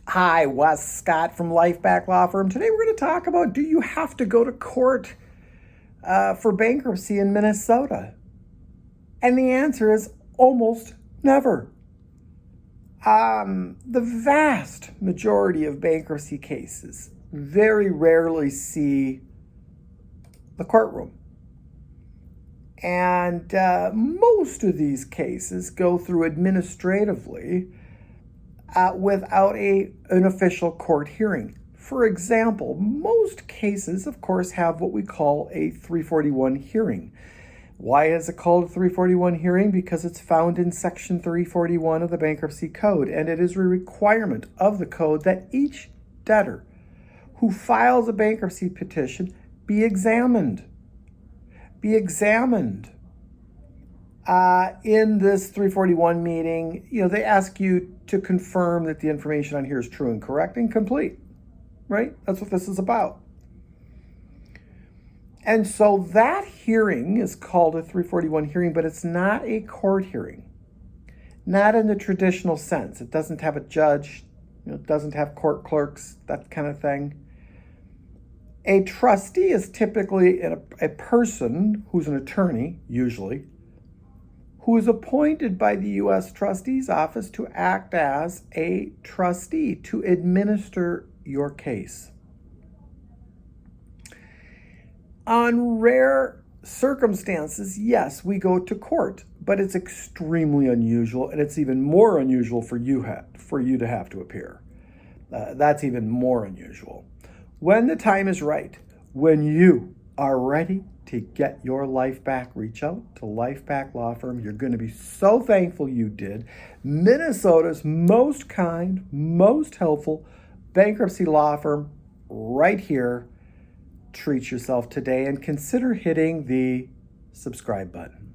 Hi, Wes Scott from Life Back Law Firm. Today we're going to talk about, do you have to go to court for bankruptcy in Minnesota? And the answer is almost never. The vast majority of bankruptcy cases very rarely see the courtroom. And most of these cases go through administratively without an official court hearing. For example, most cases, of course, have what we call a 341 hearing. Why is it called a 341 hearing? Because it's found in Section 341 of the Bankruptcy Code, and it is a requirement of the code that each debtor who files a bankruptcy petition be examined. In this 341 meeting, they ask you to confirm that the information on here is true and correct and complete, right? That's what this is about. And so that hearing is called a 341 hearing, but it's not a court hearing. Not in the traditional sense. It doesn't have a judge, it doesn't have court clerks, that kind of thing. A trustee is typically a person who's an attorney, usually, who is appointed by the U.S. Trustee's Office to act as a trustee to administer your case. On rare circumstances, yes, we go to court, but it's extremely unusual, and it's even more unusual for you to have to appear. That's even more unusual. When the time is right, when you are ready to get your life back, reach out to Life Back Law Firm. You're going to be so thankful you did. Minnesota's most kind, most helpful bankruptcy law firm right here. Treat yourself today and consider hitting the subscribe button.